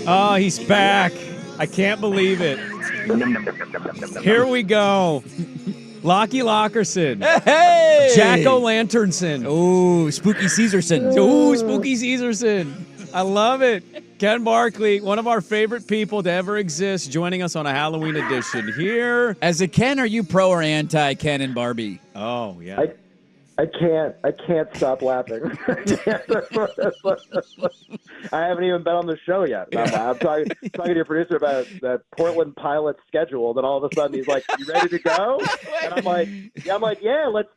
Oh, he's back. I can't believe it. Here we go. Lockie Lockerson. Hey! Jack-o'-lanternson. Oh, Spooky Caesarson. Ooh, Spooky Caesarson. I love it. Ken Barkley, one of our favorite people to ever exist, joining us on a Halloween edition here. As a Ken, are you pro or anti Ken and Barbie? Oh, yeah. I can't stop laughing. I haven't even been on the show yet. I'm talking to your producer about the Portland pilot schedule. Then all of a sudden he's like, "You ready to go?" And I'm like, "Yeah, let's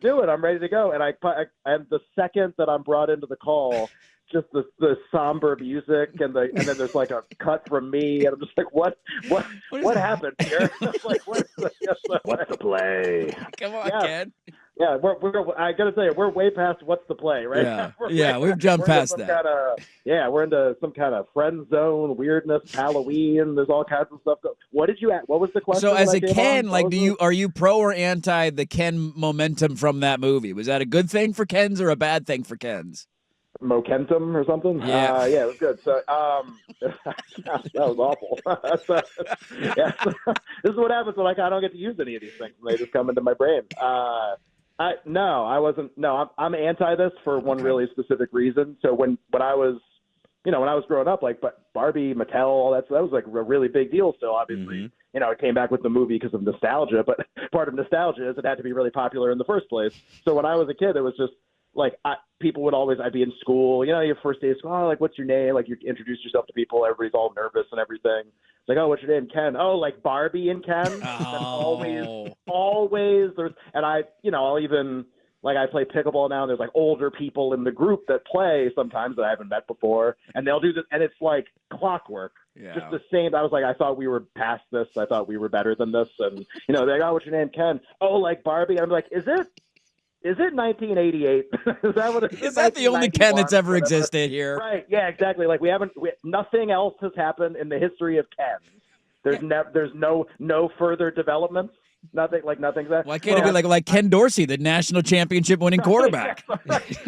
do it. I'm ready to go." And and the second that I'm brought into the call, just the somber music and then there's like a cut from me, and I'm just like, what happened here? Like, what's the play? Come on, Ken. Yeah, I gotta tell you, we're way past what's the play, right? Yeah, we've jumped past that. We're into some kind of friend zone weirdness, Halloween. There's all kinds of stuff. What did you ask? What was the question? So, as a Ken, are you pro or anti the Ken momentum from that movie? Was that a good thing for Kens or a bad thing for Kens? Mokentum or something? Yeah. Yeah, it was good. So, that was awful. This is what happens when I don't get to use any of these things. They just come into my brain. I'm anti this for one really specific reason. So when I was growing up, like, but Barbie, Mattel, all that was like a really big deal still, obviously. Mm-hmm. It came back with the movie because of nostalgia, but part of nostalgia is it had to be really popular in the first place. So when I was a kid, it was just like, people would always, I'd be in school, your first day of school, like, what's your name? Like, you introduce yourself to people, everybody's all nervous and everything. It's like, oh, what's your name? Ken. Oh, like Barbie and Ken? Oh. Always there's, and I'll even, like, I play pickleball now, and there's like older people in the group that play sometimes that I haven't met before, and they'll do this, and it's like clockwork. Yeah. Just the same. I was like, I thought we were past this. I thought we were better than this. And, they're like, oh, what's your name? Ken. Oh, like Barbie. I'm like, is it 1988? Is that the only Ken that's ever existed here? Right. Yeah, exactly. Like, nothing else has happened in the history of Kens. There's no further developments. Nothing's that. Why can't it be like Ken Dorsey, the national championship winning quarterback?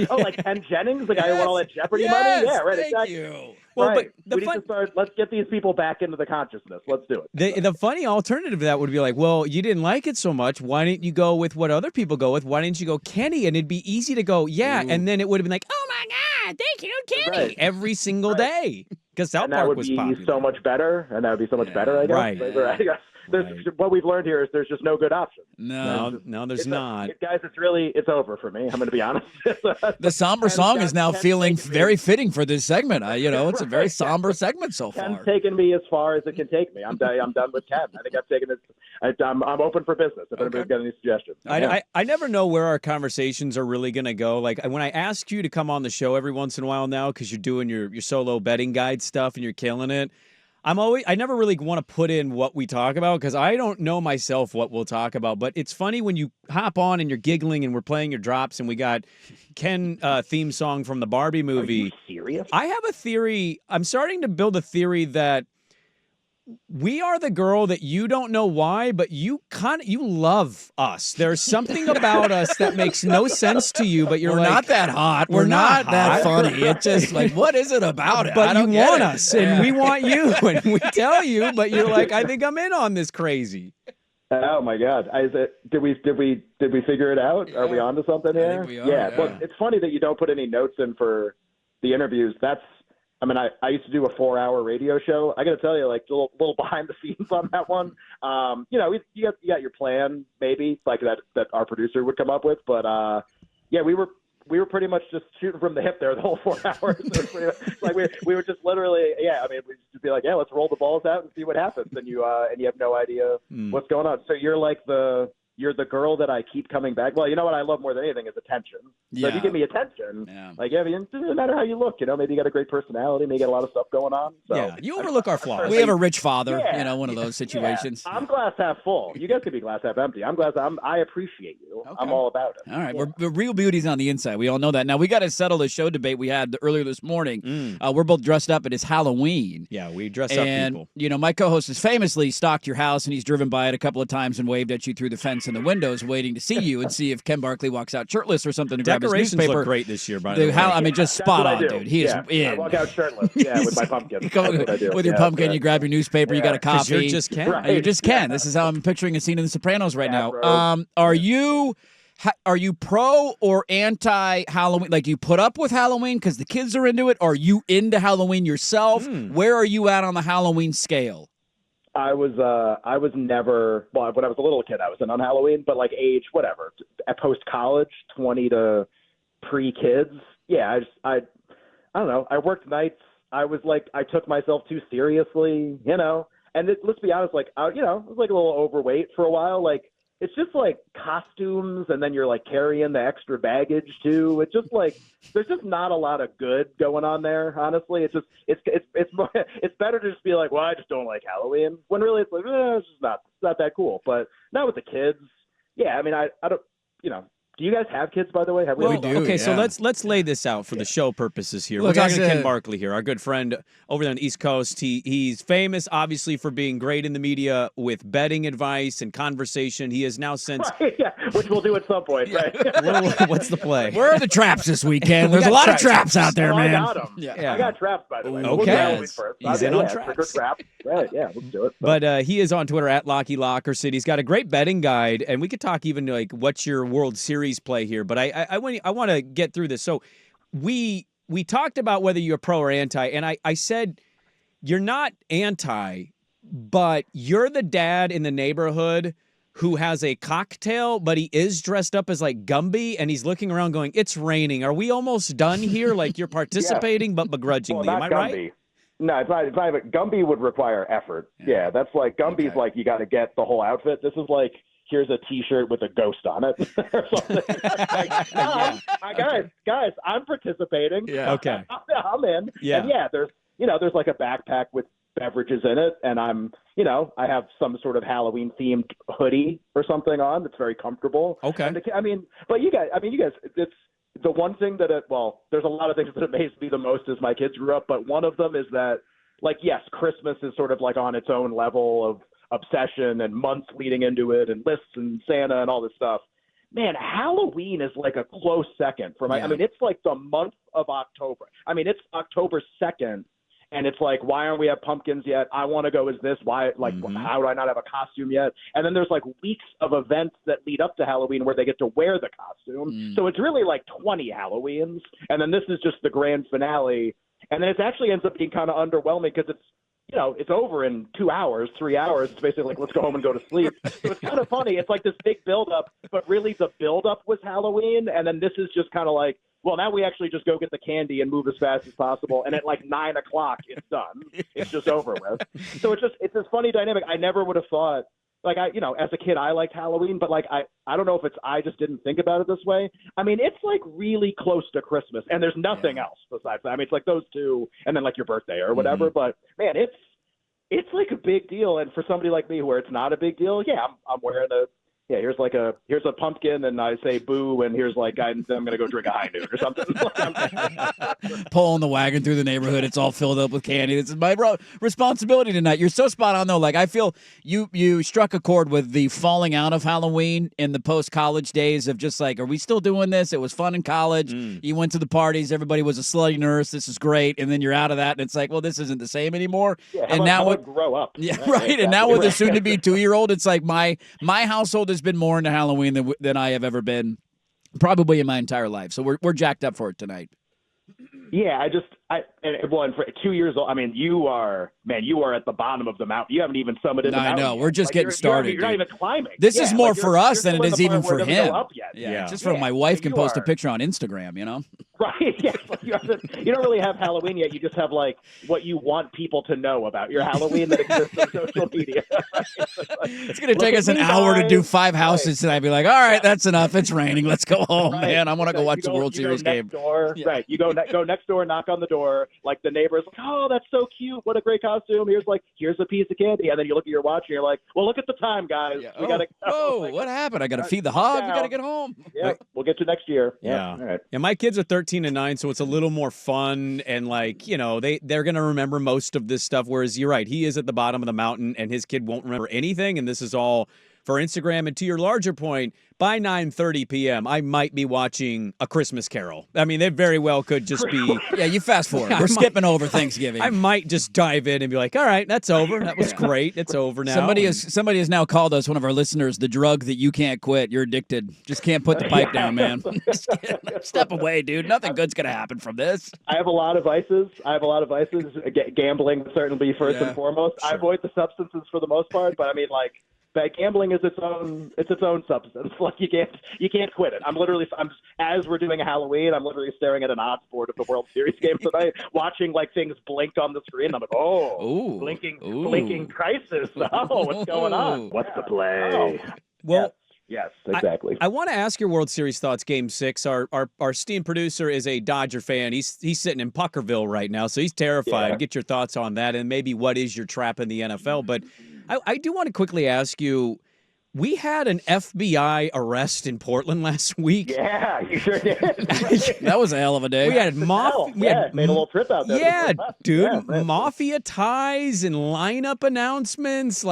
Oh, like Ken Jennings, the guy who won all that Jeopardy money? Yeah, right. Thank Exactly. you. Well, right. but We need to start. Let's get these people back into the consciousness. Let's do it. The funny alternative to that would be like, well, you didn't like it so much. Why didn't you go with what other people go with? Why didn't you go Kenny? And it'd be easy to go, yeah. Ooh. And then it would have been like, oh my God, thank you, Kenny, Right. every single day. Because South Park was popular. That would be so much better, and that would be so much better, I guess. Right. I guess. What we've learned here is there's just no good option. No, there's not. Guys, it's over for me. I'm going to be honest. The somber song is now feeling very fitting for this segment. It's a very somber segment so far. Ken's taken me as far as it can take me. I'm done with Ken. I think I've taken it. I'm open for business if anybody's got any suggestions. I never know where our conversations are really going to go. Like, when I ask you to come on the show every once in a while now because you're doing your solo betting guide stuff and you're killing it, I never really want to put in what we talk about because I don't know myself what we'll talk about. But it's funny when you hop on and you're giggling and we're playing your drops and we got Ken theme song from the Barbie movie. Are you serious? I have a theory. I'm starting to build a theory that we are the girl that you don't know why, but you love us. There's something about us that makes no sense to you, but we're not that hot. We're not that funny. It's just like, what is it about it? But you want us, and we want you, and we tell you, but you're like, I think I'm in on this crazy. Oh my God! Did we figure it out? Yeah. Are we onto something here? I think we are, yeah. Well, it's funny that you don't put any notes in for the interviews. I used to do a 4-hour radio show. I got to tell you, like, a little behind the scenes on that one. You got your plan, maybe, like that our producer would come up with. But, we were pretty much just shooting from the hip there the whole 4 hours. Like we were just literally, we'd just be like, let's roll the balls out and see what happens. And you have no idea what's going on. So you're like you're the girl that I keep coming back. Well, you know what I love more than anything is attention. So if you give me attention, it doesn't matter how you look. Maybe you got a great personality, maybe you got a lot of stuff going on. So yeah, you overlook our flaws. We have a rich father, one of those situations. Yeah. I'm glass half full. You guys can be glass half empty. I appreciate you. Okay. I'm all about it. All right, we're real beauty's on the inside. We all know that. Now we got to settle the show debate we had earlier this morning. We're both dressed up. It is Halloween. Yeah, we dress up people. My co-host has famously stalked your house, and he's driven by it a couple of times and waved at you through the fence audience in the windows waiting to see you and see if Ken Barkley walks out shirtless or something to grab his Decorations newspaper. look great this year, by the way. I mean, just That's spot what I on, do. dude. He is in. I walk out shirtless. Yeah, with my pumpkin. That's what I do. With your pumpkin, you grab your newspaper, you got a 'Cause coffee. you're just Ken. Right. You just can. This is how I'm picturing a scene in The Sopranos right now. bro. Are you pro or anti Halloween? Like, do you put up with Halloween because the kids are into it? Or are you into Halloween yourself? Where are you at on the Halloween scale? I was never, well, when I was a little kid, I was in on Halloween, but like age, whatever, at post-college, 20 to pre-kids. Yeah, I don't know. I worked nights. I was like, I took myself too seriously, you know, and let's be honest, like, I was like a little overweight for a while. Like, it's just like costumes, and then you're like carrying the extra baggage too. It's just like there's just not a lot of good going on there. Honestly, it's more, it's better to just be like, well, I just don't like Halloween. When really it's like, it's just not that cool. But not with the kids. Yeah, I mean, I don't, you know. Do you guys have kids, by the way? We do. Okay, so yeah. let's lay this out for the show purposes here. Look, We're talking to as Ken a- Barkley here, our good friend over there on the East Coast. He's famous, obviously, for being great in the media with betting advice and conversation. He has now since. Yeah, which we'll do at some point, right? What's the play? Where are the traps this weekend? There's a got lot of traps. traps out there, Oh, man. I got 'em. Yeah. I got traps, by the way. Okay. We'll do Halloween first. He's in on Trigger traps. trap. Right, yeah, let's do it. But he is on Twitter at Locky Lockerson. He's got a great betting guide, and we could talk even like what's your World Series play here. But I want to get through this. So we talked about whether you're pro or anti, and I said you're not anti, but you're the dad in the neighborhood who has a cocktail, but he is dressed up as like Gumby, and he's looking around going, "It's raining. Are we almost done here?" Like you're participating, but begrudgingly. Well, Am I not right? Gumby. No, it's not. Gumby would require effort. Yeah, that's like Gumby's Okay. like you got to get the whole outfit. This is like here's a T-shirt with a ghost on it or something. Guys, I'm participating. Yeah. Okay. I'm in. Yeah. And yeah, there's like a backpack with beverages in it, and I have some sort of Halloween themed hoodie or something on that's very comfortable. Okay. And you guys, it's the one thing that there's a lot of things that amazed me the most as my kids grew up, but one of them is that, like, yes, Christmas is sort of like on its own level of obsession and months leading into it and lists and Santa and all this stuff. Man, Halloween is like a close second for my. Yeah. I mean, it's like the month of October. I mean, it's October 2nd. And it's like, why aren't we have pumpkins yet? I want to go as this. Why? Like, how do I not have a costume yet? And then there's like weeks of events that lead up to Halloween where they get to wear the costume. So it's really like 20 Halloweens. And then this is just the grand finale. And then it actually ends up being kind of underwhelming because it's over in 2 hours, 3 hours. It's basically like, let's go home and go to sleep. So it's kind of funny. It's like this big buildup, but really the buildup was Halloween. And then this is just kind of like, well, now we actually just go get the candy and move as fast as possible. And at like 9 o'clock, it's done. It's just over with. So it's this funny dynamic. I never would have thought, like, as a kid, I liked Halloween, but like, I don't know if I just didn't think about it this way. I mean, it's like really close to Christmas and there's nothing else besides that. I mean, it's like those two and then like your birthday or whatever, but man, it's like a big deal. And for somebody like me where it's not a big deal, yeah, I'm wearing here's a pumpkin, and I say boo, and here's like I'm gonna go drink a high noon or something. Pulling the wagon through the neighborhood, it's all filled up with candy. This is my responsibility tonight. You're so spot on though. Like I feel you struck a chord with the falling out of Halloween in the post-college days of just like, are we still doing this? It was fun in college. You went to the parties, everybody was a slutty nurse. This is great, and then you're out of that, and it's like, well, this isn't the same anymore. Yeah, and now would grow up. Yeah, right. And now with the soon-to-be 2-year-old, it's like my household has been more into Halloween than I have ever been, probably in my entire life. So we're jacked up for it tonight. Yeah, and for 2 years old, I mean, you are at the bottom of the mountain. You haven't even summited the I mountain. know. Yet. We're just getting started. You're not even climbing. This is more for us than it is even for him. him. Up yet. Yeah, just for my wife can post a picture on Instagram, you know? Right. Yeah. You don't really have Halloween yet. You just have like what you want people to know about your Halloween that exists on social media. It's going to take us an hour to do 5 houses tonight. Be like, all right, that's enough. It's raining. Let's go home, man. I want to go watch the World Series game. Yeah. Right. You go next door, knock on the door. Like the neighbor's like, oh, that's so cute. What a great costume. Here's a piece of candy. And then you look at your watch and you're like, well, look at the time, guys. Yeah. We gotta go. Whoa, Like, what happened? I got to feed the hog. We got to get home. Yeah, we'll get you next year. Yeah. All right. Yeah, my kids are 13 and 9, so it's a little more fun and like, they're going to remember most of this stuff, whereas you're right, he is at the bottom of the mountain and his kid won't remember anything, and this is all for Instagram. And to your larger point, by 9:30 p.m., I might be watching A Christmas Carol. I mean, they very well could just be. Yeah, you fast forward. We're skipping over Thanksgiving. I might just dive in and be like, all right, that's over. That was great. It's over now. Somebody has now called us, one of our listeners, the drug that you can't quit. You're addicted. Just can't put the pipe down, man. Step away, dude. Nothing good's going to happen from this. I have a lot of vices. Gambling would certainly be first and foremost. Sure. I avoid the substances for the most part, but I mean, like, that gambling is its own substance. Like, you can't quit it. As we're doing a Halloween, I'm literally staring at an odds board of the World Series game tonight, watching like things blink on the screen. I'm like, blinking prices. Oh, what's going on? What's the play? Oh. Well. Yes, exactly. I want to ask your World Series thoughts, Game 6. Our esteemed producer is a Dodger fan. He's sitting in Puckerville right now, so he's terrified. Yeah. Get your thoughts on that, and maybe what is your trap in the NFL. But I do want to quickly ask you, we had an FBI arrest in Portland last week. Yeah, you sure did. That was a hell of a day. We had made a little trip out there. Yeah, dude, Yeah, mafia ties and lineup announcements.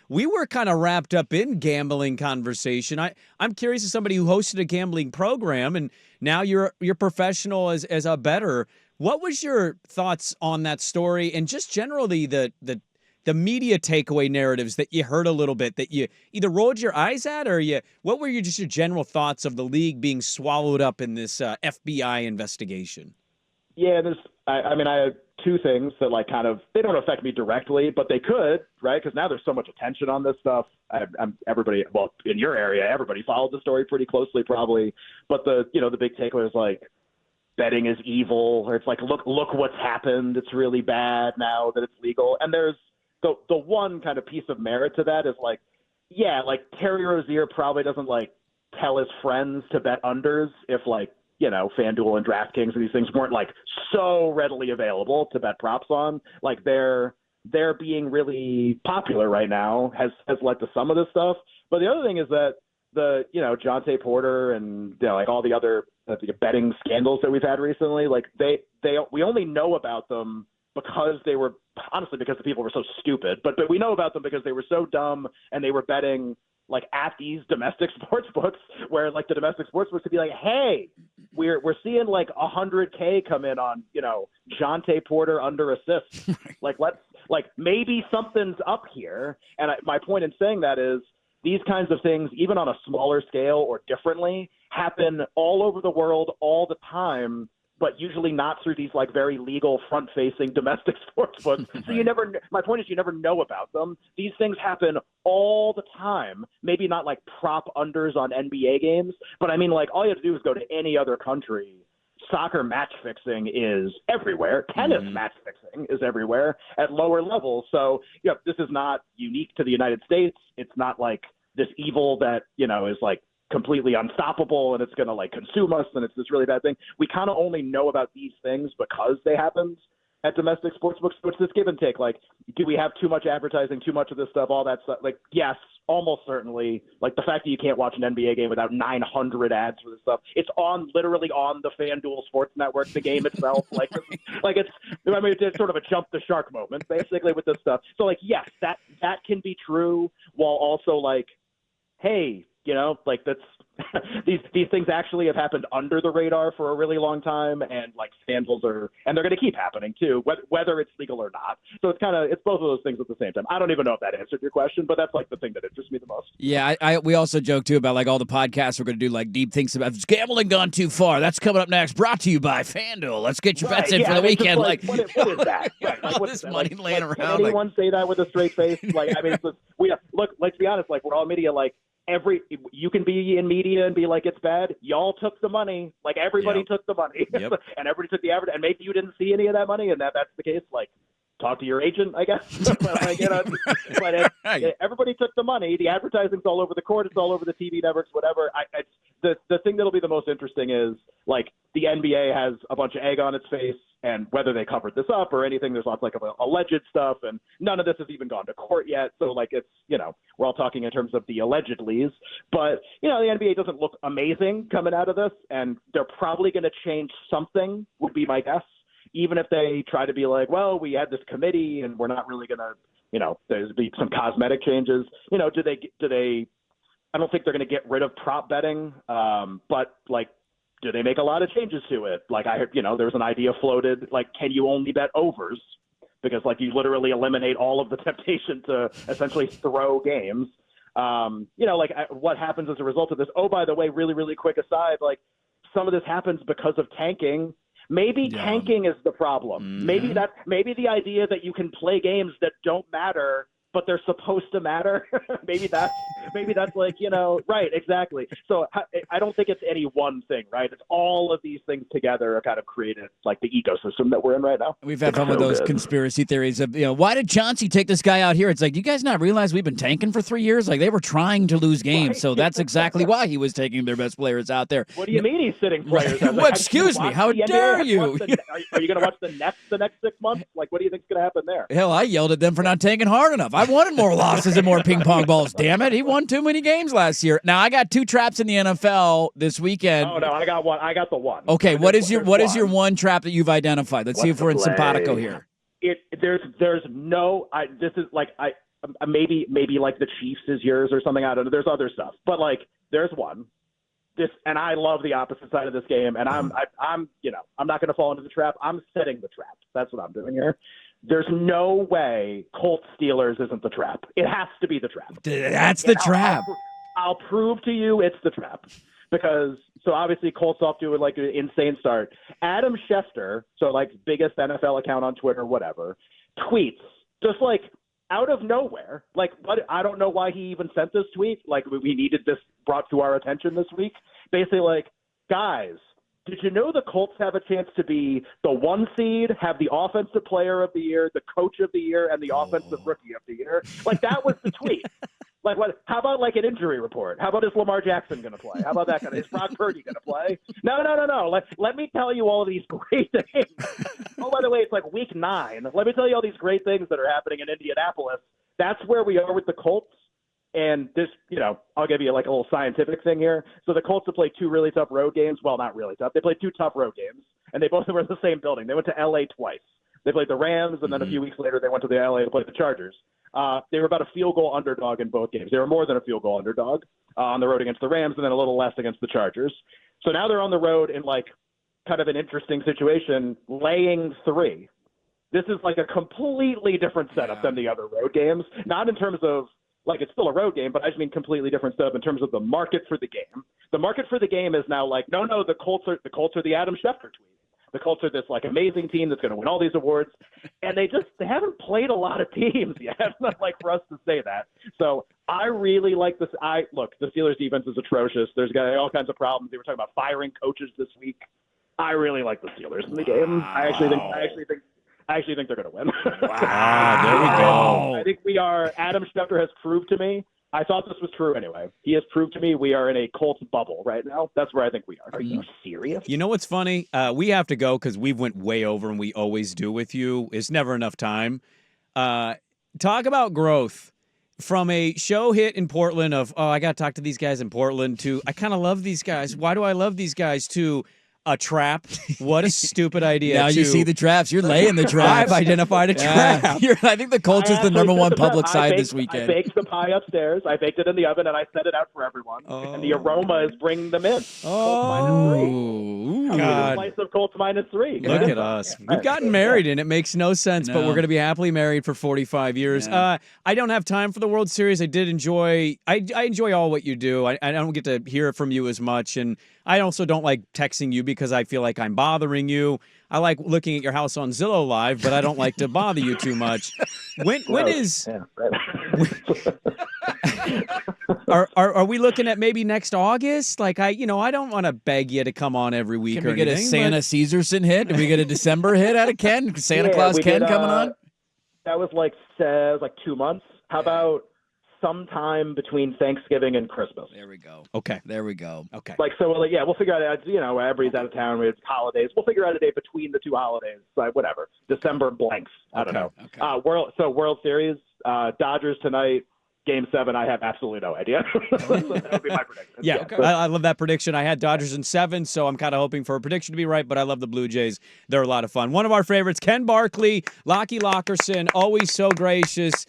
We were kind of wrapped up in gambling conversation. I'm curious, as somebody who hosted a gambling program, and now you're professional as a bettor. What was your thoughts on that story, and just generally the media takeaway narratives that you heard a little bit, that you either rolled your eyes at, or what were your general thoughts of the league being swallowed up in this FBI investigation? Yeah, I have two things that they don't affect me directly, but they could, right? Because now there's so much attention on this stuff. Everybody, well, in your area, everybody followed the story pretty closely, probably. But the big takeaway is like, betting is evil, or it's like, look what's happened. It's really bad now that it's legal. And there's the one kind of piece of merit to that is like, yeah, like Terry Rozier probably doesn't like tell his friends to bet unders if FanDuel and DraftKings and these things weren't like so readily available to bet props on. Like they're being really popular right now has led to some of this stuff. But the other thing is that Jonte Porter and like all the other betting scandals that we've had recently, like we only know about them because because the people were so stupid, but we know about them because they were so dumb and they were betting like at these domestic sports books where like the domestic sports books would be like, hey, we're seeing like $100K come in on, Jonte Porter under assists. Like maybe something's up here. And my point in saying that is these kinds of things, even on a smaller scale or differently, happen all over the world all the time, but usually not through these like very legal front-facing domestic sports books. So my point is you never know about them. These things happen all the time. Maybe not like prop unders on NBA games, but I mean, like all you have to do is go to any other country. Soccer match fixing is everywhere. Tennis match fixing is everywhere at lower levels. So this is not unique to the United States. It's not like this evil that, is like completely unstoppable and it's going to like consume us and it's this really bad thing. We kind of only know about these things because they happened at domestic sports books. So it's this give and take. Like, do we have too much advertising, too much of this stuff, all that stuff? Like, yes, almost certainly. Like the fact that you can't watch an NBA game without 900 ads for this stuff. It's literally on the FanDuel Sports Network, the game itself. It's sort of a jump the shark moment basically with this stuff. So like, yes, that can be true while also like, hey, that's these things actually have happened under the radar for a really long time, and like scandals and they're going to keep happening too, whether it's legal or not. So it's both of those things at the same time. I don't even know if that answered your question, but that's like the thing that interests me the most. Yeah, we also joke too about like all the podcasts we're going to do, like deep things about gambling gone too far. That's coming up next. Brought to you by FanDuel. Let's get your bets in for the weekend. What is that? Right, all this money laying around. Can anyone say that with a straight face? Like, I mean, look. Let's be honest. Like, we're all media. Like, you can be in media and be like, it's bad. Y'all took the money. Like everybody took the money and everybody took the average. And maybe you didn't see any of that money. And that's the case. Like, talk to your agent, I guess. Everybody took the money. The advertising's all over the court. It's all over the TV networks, whatever. The thing that'll be the most interesting is like the NBA has a bunch of egg on its face, and whether they covered this up or anything, there's lots of alleged stuff, and none of this has even gone to court yet. So like it's, we're all talking in terms of the allegedlys, but the NBA doesn't look amazing coming out of this, and they're probably going to change something, would be my guess. even if they try to be like, well, we had this committee and we're not really going to, there's be some cosmetic changes, do they, I don't think they're going to get rid of prop betting. But like, do they make a lot of changes to it? Like I heard, there was an idea floated, like, can you only bet overs? Because like you literally eliminate all of the temptation to essentially throw games. What happens as a result of this? Oh, by the way, really, really quick aside, like some of this happens because of tanking. Maybe tanking is the problem. Mm-hmm. Maybe the idea that you can play games that don't matter, but they're supposed to matter. maybe that's like, right, exactly. So I don't think it's any one thing, right? It's all of these things together are kind of created like the ecosystem that we're in right now. We've had fun with those conspiracy theories of, why did Chauncey take this guy out here? It's like, you guys not realize we've been tanking for 3 years? Like they were trying to lose games. Right. So that's exactly why he was taking their best players out there. What do you mean he's sitting players? Right. Well, excuse me. How dare you? Are you going to watch the Nets the next 6 months? Like, what do you think's going to happen there? Hell, I yelled at them for not tanking hard enough. I wanted more losses and more ping pong balls. Damn it. He won too many games last year. Now I got 2 traps in the NFL this weekend. Oh no, I got one. I got the one. Okay, what is your one trap that you've identified? Let's see if we're in simpatico here. There's no this is like maybe like the Chiefs is yours or something. I don't know. There's other stuff. But like there's one. And I love the opposite side of this game, and I'm not going to fall into the trap. I'm setting the trap. That's what I'm doing here. There's no way Colts Steelers isn't the trap. It has to be the trap. That's the trap. I'll prove to you it's the trap because so obviously Colts off to like an insane start. Adam Schefter, so like biggest NFL account on Twitter, whatever, tweets just like out of nowhere. Like, what? I don't know why he even sent this tweet. Like, we needed this brought to our attention this week. Basically, like, guys, did you know the Colts have a chance to be the 1 seed, have the offensive player of the year, the coach of the year, and the offensive rookie of the year? Like, that was the tweet. Like, what? How about like an injury report? How about is Lamar Jackson going to play? How about that kind of? Is Brock Purdy going to play? No. Let me tell you all of these great things. Oh, by the way, it's like week 9. Let me tell you all these great things that are happening in Indianapolis. That's where we are with the Colts. And this, I'll give you like a little scientific thing here. So the Colts have played 2 really tough road games. Well, not really tough. They played 2 tough road games, and they both were in the same building. They went to L.A. twice. They played the Rams, and then a few weeks later they went to the L.A. to play the Chargers. They were about a field goal underdog in both games. They were more than a field goal underdog on the road against the Rams, and then a little less against the Chargers. So now they're on the road in like kind of an interesting situation, laying 3. This is like a completely different setup than the other road games. Not in terms of like it's still a road game, but I just mean completely different setup in terms of the market for the game. The market for the game is now like, no, the Colts are the Adam Schefter tweet. The Colts are this like amazing team that's going to win all these awards, and they haven't played a lot of teams yet. Not like for us to say that. So I really like this. Look, the Steelers defense is atrocious. There's got all kinds of problems. They were talking about firing coaches this week. I really like the Steelers in the game. I actually think they're going to win. Wow, there we go. I think we are. Adam Schefter has proved to me. I thought this was true anyway. He has proved to me we are in a Colts bubble right now. That's where I think we are. Are you serious? You know what's funny? We have to go because we've went way over, and we always do with you. It's never enough time. Talk about growth. From a show hit in Portland of, I got to talk to these guys in Portland, to I kind of love these guys. Why do I love these guys? To a trap. What a stupid idea. Now you see the traps. You're laying the traps. I've identified a trap. I think the Colts is the number one public side this weekend. I baked the pie upstairs. I baked it in the oven, and I set it out for everyone. And the aroma is bringing them in. Oh, God. Slice of Colts -3. Look at us. We've gotten married, and it makes no sense, but we're going to be happily married for 45 years. Yeah. I don't have time for the World Series. I did enjoy I enjoy all what you do. I don't get to hear it from you as much, and I also don't like texting you because I feel like I'm bothering you. I like looking at your house on Zillow Live, but I don't like to bother you too much. When is? Yeah, right. Are we looking at maybe next August? Like I don't want to beg you to come on every week. Can or we get anything, a Santa Caesarson hit? Did we get a December hit out of Ken? Santa Claus Ken coming on? That was like 2 months. How about sometime between Thanksgiving and Christmas? There we go. Okay. There we go. Okay. Like, so, we'll figure out, everybody's out of town. It's holidays. We'll figure out a day between the 2 holidays. Like, whatever. December blanks. I don't know. Okay. World Series, Dodgers tonight. Game 7, I have absolutely no idea. So that would be my prediction. Yeah, Okay. I love that prediction. I had Dodgers in 7, so I'm kind of hoping for a prediction to be right, but I love the Blue Jays. They're a lot of fun. One of our favorites, Ken Barkley, Lockie Lockerson, always so gracious.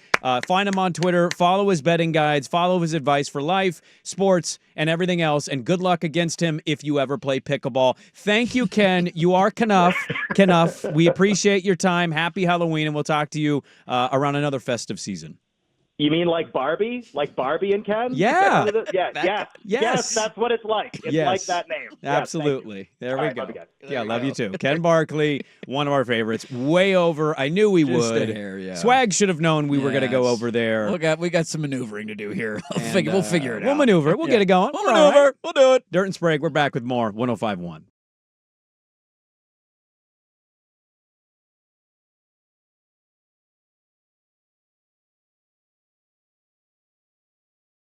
Find him on Twitter. Follow his betting guides. Follow his advice for life, sports, and everything else. And good luck against him if you ever play pickleball. Thank you, Ken. You are Knuff. We appreciate your time. Happy Halloween, and we'll talk to you around another festive season. You mean like Barbie? Like Barbie and Ken? Yeah. Yes, that's what it's like. It's Yes. like that name. Absolutely. There we All right, go. love you guys. Yeah, love you too. Ken Barkley, one of our favorites. Way over. I knew we Just would. a hair, yeah. Swag should have known we were going to go Yes. over there. We got some maneuvering to do here. We'll And, figure it out. We'll maneuver. We'll get it going. We'll We're all maneuver. right. We'll do it. Dirt and Sprague, we're back with more 105.1.